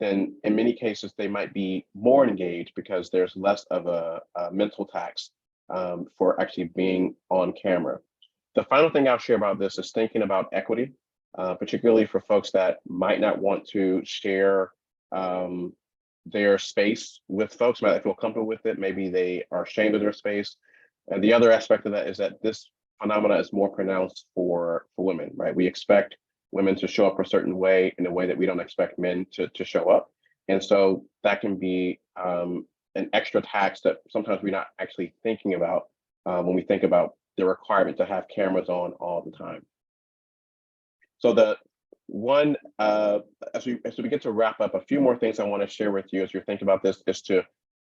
then in many cases they might be more engaged because there's less of a mental tax for actually being on camera. The final thing I'll share about this is thinking about equity, particularly for folks that might not want to share their space with folks, might not feel comfortable with it. Maybe they are ashamed of their space. And the other aspect of that is that this phenomena is more pronounced for women, right? We expect women to show up a certain way in a way that we don't expect men to show up. And so that can be an extra tax that sometimes we're not actually thinking about when we think about the requirement to have cameras on all the time. So the one, as we begin to wrap up, a few more things I want to share with you as you're thinking about this is to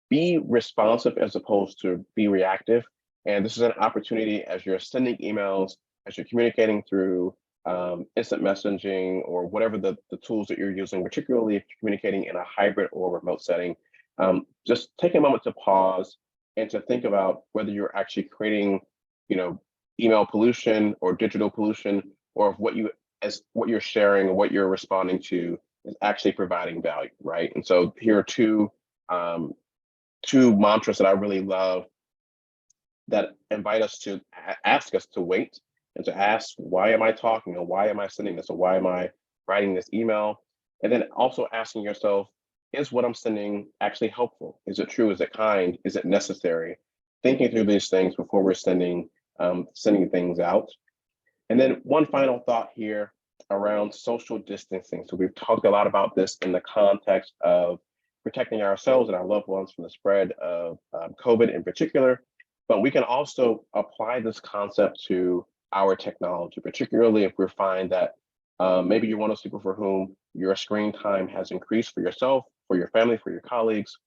be responsive as opposed to be reactive. And this is an opportunity as you're sending emails, as you're communicating through instant messaging or whatever the tools that you're using, particularly if you're communicating in a hybrid or remote setting, just take a moment to pause and to think about whether you're actually creating, email pollution or digital pollution, or if what you're sharing and what you're responding to is actually providing value, right? And so here are two mantras that I really love that invite us to ask us to wait and to ask, why am I talking, or why am I sending this, or why am I writing this email? And then also asking yourself, is what I'm sending actually helpful? Is it true? Is it kind? Is it necessary? Thinking through these things before we're sending things out. And then one final thought here around social distancing. So we've talked a lot about this in the context of protecting ourselves and our loved ones from the spread of COVID in particular, but we can also apply this concept to our technology, particularly if we find that maybe you're one of those people for whom your screen time has increased for yourself, for your family, for your colleagues.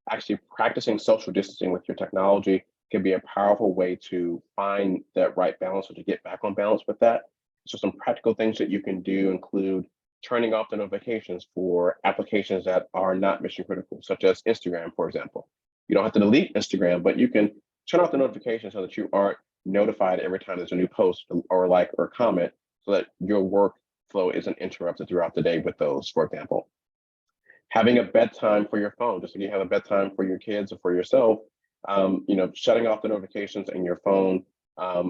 Actually practicing social distancing with your technology can be a powerful way to find that right balance or to get back on balance with that. So some practical things that you can do include turning off the notifications for applications that are not mission critical, such as Instagram, for example. You don't have to delete Instagram, but you can turn off the notifications so that you aren't notified every time there's a new post or like or comment, so that your workflow isn't interrupted throughout the day with those, for example. Having a bedtime for your phone, just like you have a bedtime for your kids or for yourself, shutting off the notifications in your phone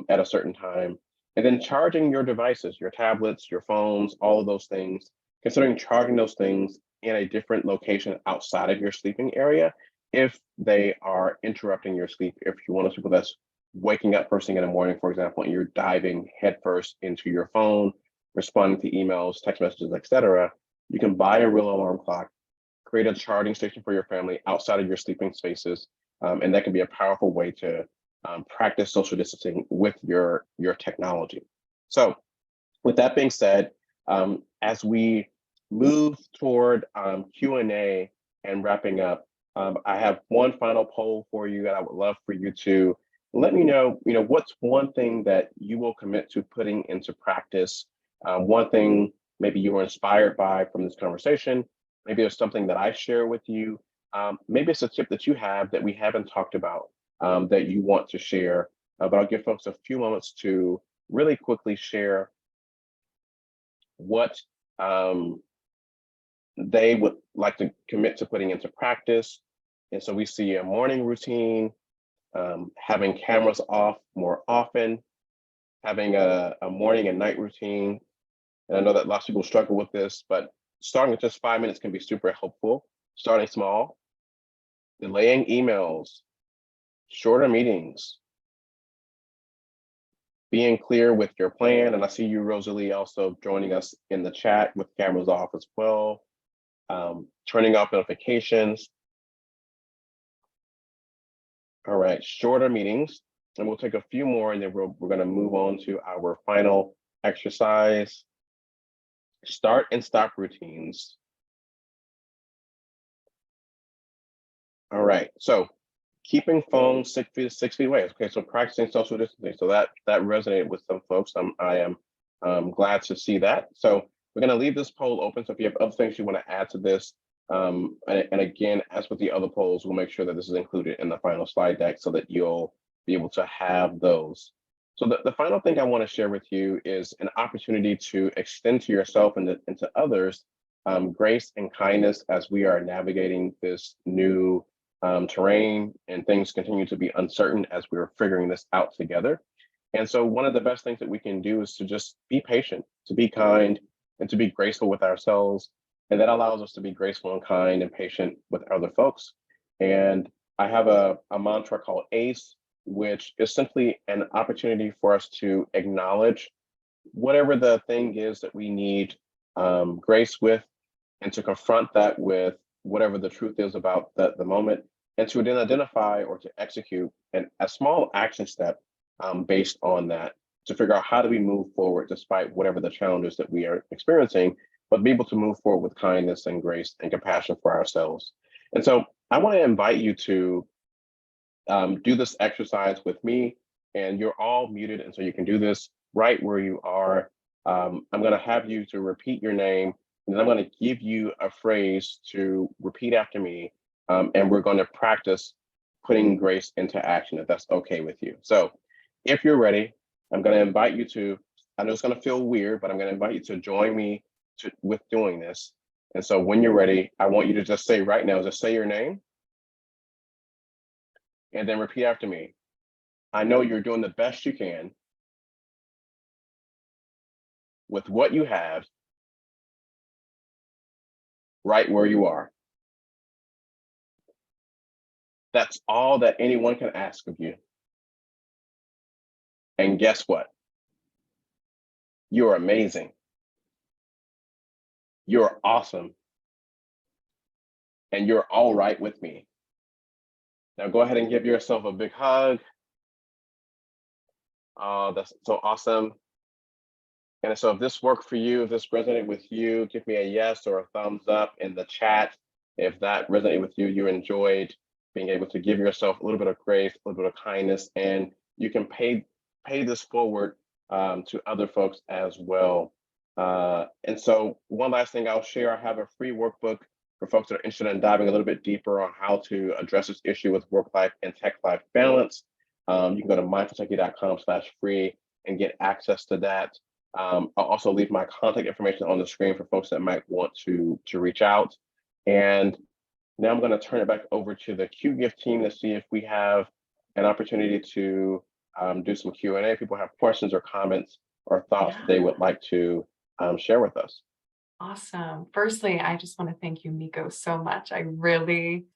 at a certain time, and then charging your devices, your tablets, your phones, all of those things, considering charging those things in a different location outside of your sleeping area if they are interrupting your sleep. If you're one of those people that's waking up first thing in the morning, for example, and you're diving headfirst into your phone, responding to emails, text messages, etc., you can buy a real alarm clock, create a charging station for your family outside of your sleeping spaces, and that can be a powerful way to practice social distancing with your technology. So with that being said, as we move toward Q&A and wrapping up, I have one final poll for you that I would love for you to let me know, what's one thing that you will commit to putting into practice, one thing maybe you were inspired by from this conversation, maybe there's something that I share with you, maybe it's a tip that you have that we haven't talked about that you want to share, but I'll give folks a few moments to really quickly share what they would like to commit to putting into practice. And so we see a morning routine, having cameras off more often, having a morning and night routine. And I know that lots of people struggle with this, but starting with just 5 minutes can be super helpful. Starting small, delaying emails, shorter meetings, being clear with your plan. And I see you, Rosalie, also joining us in the chat with cameras off as well. Turning off notifications. All right, shorter meetings. And we'll take a few more and then we're going to move on to our final exercise. Start and stop routines. All right, so keeping phones 6 feet away. Okay, so practicing social distancing. So that resonated with some folks. I am glad to see that. So we're going to leave this poll open. So if you have other things you want to add to this, and again, as with the other polls, we'll make sure that this is included in the final slide deck so that you'll be able to have those. So the final thing I want to share with you is an opportunity to extend to yourself and to others grace and kindness as we are navigating this new terrain and things continue to be uncertain as we're figuring this out together. And so one of the best things that we can do is to just be patient, to be kind, and to be graceful with ourselves. And that allows us to be graceful and kind and patient with other folks. And I have a mantra called ACE, which is simply an opportunity for us to acknowledge whatever the thing is that we need grace with, and to confront that with whatever the truth is about the moment, and to then identify or to execute a small action step based on that, to figure out how do we move forward despite whatever the challenges that we are experiencing, but be able to move forward with kindness and grace and compassion for ourselves. And so I want to invite you to do this exercise with me, and you're all muted, and so you can do this right where you are. I'm going to have you to repeat your name, and then I'm going to give you a phrase to repeat after me, and we're going to practice putting grace into action, if that's okay with you. So if you're ready, I'm going to invite you to, I know it's going to feel weird, but I'm going to invite you to join me with doing this. And so when you're ready, I want you to just say right now, just say your name, and then repeat after me. I know you're doing the best you can with what you have right where you are. That's all that anyone can ask of you. And guess what? You're amazing. You're awesome. And you're all right with me. Now go ahead and give yourself a big hug. Oh, that's so awesome. And so if this worked for you, if this resonated with you, give me a yes or a thumbs up in the chat. If that resonated with you, you enjoyed being able to give yourself a little bit of grace, a little bit of kindness, and you can pay this forward to other folks as well. And so one last thing I'll share, I have a free workbook for folks that are interested in diving a little bit deeper on how to address this issue with work-life and tech-life balance. You can go to mindfultechie.com/free and get access to that. I'll also leave my contact information on the screen for folks that might want to reach out. And now I'm going to turn it back over to the QGIF team to see if we have an opportunity to do some Q&A. If people have questions or comments or thoughts that they would like to share with us. Awesome. Firstly, I just want to thank you, Meico, so much. I really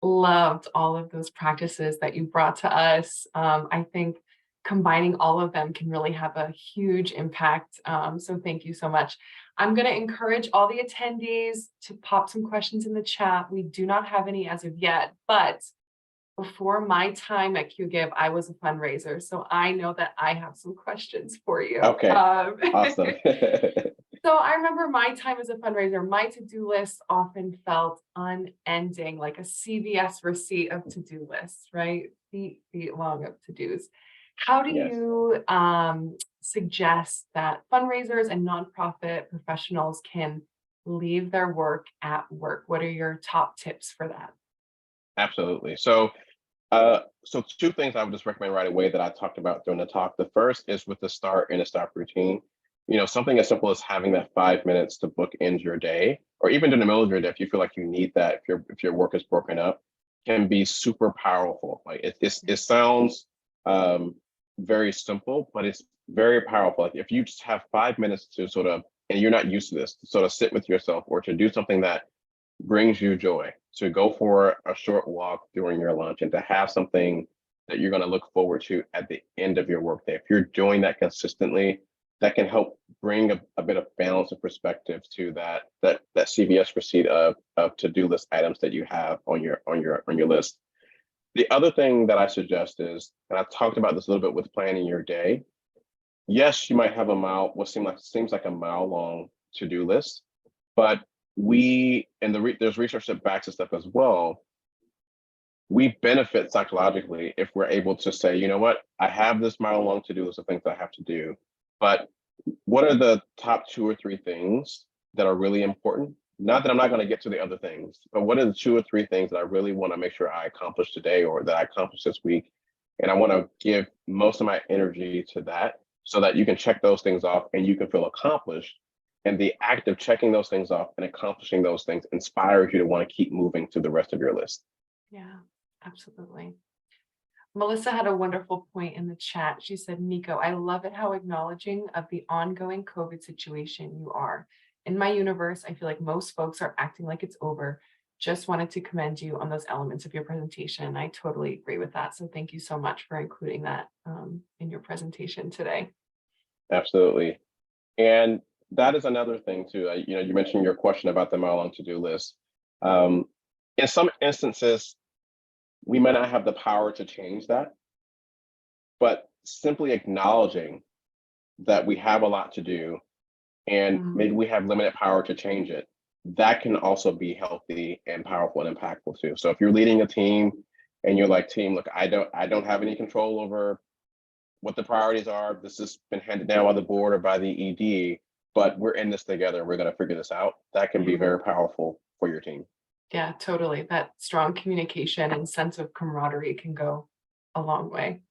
loved all of those practices that you brought to us. I think combining all of them can really have a huge impact. So thank you so much. I'm going to encourage all the attendees to pop some questions in the chat. We do not have any as of yet, but before my time at QGIve, I was a fundraiser. So I know that I have some questions for you. Okay, awesome. So I remember my time as a fundraiser, my to-do list often felt unending, like a CVS receipt of to-do lists, right? Feet long of to-dos. How do Yes. you suggest that fundraisers and nonprofit professionals can leave their work at work? What are your top tips for that? Absolutely. So two things I would just recommend right away that I talked about during the talk. The first is with the start and the stop routine. You know, something as simple as having that 5 minutes to bookend your day, or even in the middle of your day, if you feel like you need that, if your work is broken up, can be super powerful. Like it sounds very simple, but it's very powerful. Like if you just have 5 minutes to sort of, and you're not used to this, to sort of sit with yourself or to do something that brings you joy, to go for a short walk during your lunch and to have something that you're going to look forward to at the end of your workday. If you're doing that consistently, that can help bring a bit of balance and perspective to that CVS receipt of to-do list items that you have on your list. The other thing that I suggest is, and I talked about this a little bit with planning your day. Yes, you might have what seems like a mile long to-do list, but there's research that backs this up as well. We benefit psychologically if we're able to say, you know what, I have this mile long to-do list of things that I have to do, but what are the top 2 or 3 things that are really important? Not that I'm not going to get to the other things, but what are the 2 or 3 things that I really want to make sure I accomplish today or that I accomplish this week? And I want to give most of my energy to that so that you can check those things off and you can feel accomplished. And the act of checking those things off and accomplishing those things inspires you to want to keep moving to the rest of your list. Yeah, absolutely. Melissa had a wonderful point in the chat. She said, Meico, I love it how acknowledging of the ongoing COVID situation you are. In my universe, I feel like most folks are acting like it's over. Just wanted to commend you on those elements of your presentation. I totally agree with that. So thank you so much for including that in your presentation today. Absolutely. And that is another thing too. You mentioned your question about the mile long to-do list. In some instances, we might not have the power to change that, but simply acknowledging that we have a lot to do and maybe we have limited power to change it, that can also be healthy and powerful and impactful too. So if you're leading a team and you're like, team, look, I don't have any control over what the priorities are. This has been handed down by the board or by the ED, but we're in this together. We're going to figure this out. That can be very powerful for your team. Yeah, totally. That strong communication and sense of camaraderie can go a long way.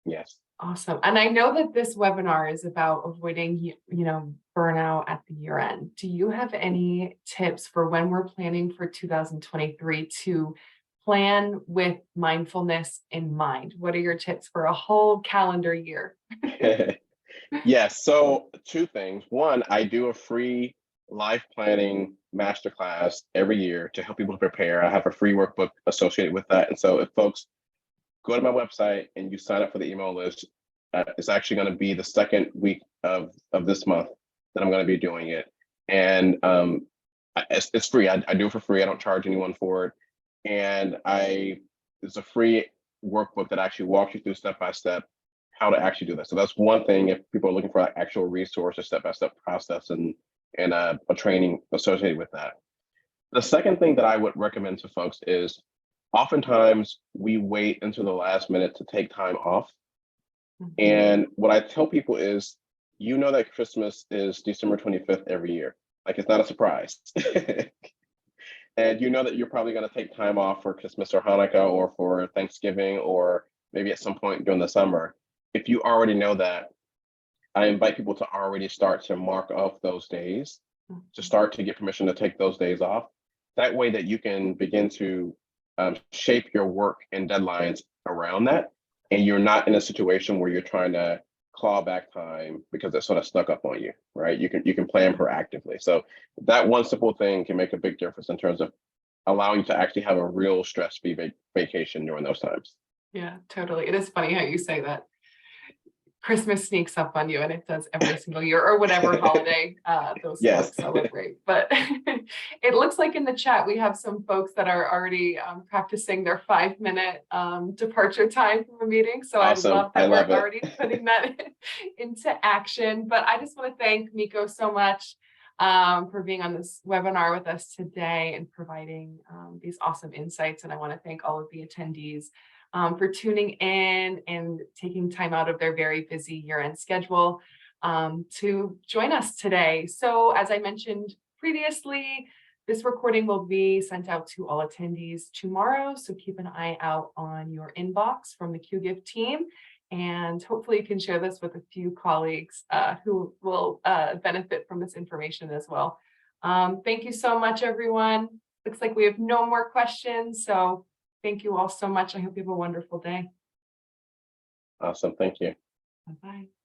Yes. Awesome. And I know that this webinar is about avoiding, burnout at the year end. Do you have any tips for when we're planning for 2023 to plan with mindfulness in mind? What are your tips for a whole calendar year? Yes. So 2 things. One, I do a free life planning masterclass every year to help people to prepare. I have a free workbook associated with that. And so if folks go to my website and you sign up for the email list, it's actually going to be the second week of this month that I'm going to be doing it. And it's free. I do it for free. I don't charge anyone for it. And it's a free workbook that actually walks you through step by step how to actually do that. So that's one thing if people are looking for an actual resource or step-by-step process and a training associated with that. The second thing that I would recommend to folks is oftentimes we wait until the last minute to take time off. And what I tell people is, that Christmas is December 25th every year. Like, it's not a surprise. And that you're probably going to take time off for Christmas or Hanukkah or for Thanksgiving or maybe at some point during the summer. If you already know that, I invite people to already start to mark off those days, to start to get permission to take those days off. That way that you can begin to shape your work and deadlines around that. And you're not in a situation where you're trying to claw back time because it sort of snuck up on you, right? You can plan proactively. So that one simple thing can make a big difference in terms of allowing you to actually have a real stress-free vacation during those times. Yeah, totally. It is funny how you say that. Christmas sneaks up on you, and it does every single year, or whatever holiday those folks celebrate. But it looks like in the chat we have some folks that are already practicing their 5-minute departure time from a meeting. So awesome. I love that we're already putting that into action. But I just want to thank Meico so much for being on this webinar with us today and providing these awesome insights. And I want to thank all of the attendees for tuning in and taking time out of their very busy year-end schedule to join us today. So as I mentioned previously, this recording will be sent out to all attendees tomorrow. So keep an eye out on your inbox from the QGIF team. And hopefully you can share this with a few colleagues who will benefit from this information as well. Thank you so much, everyone. Looks like we have no more questions. So thank you all so much. I hope you have a wonderful day. Awesome. Thank you. Bye-bye.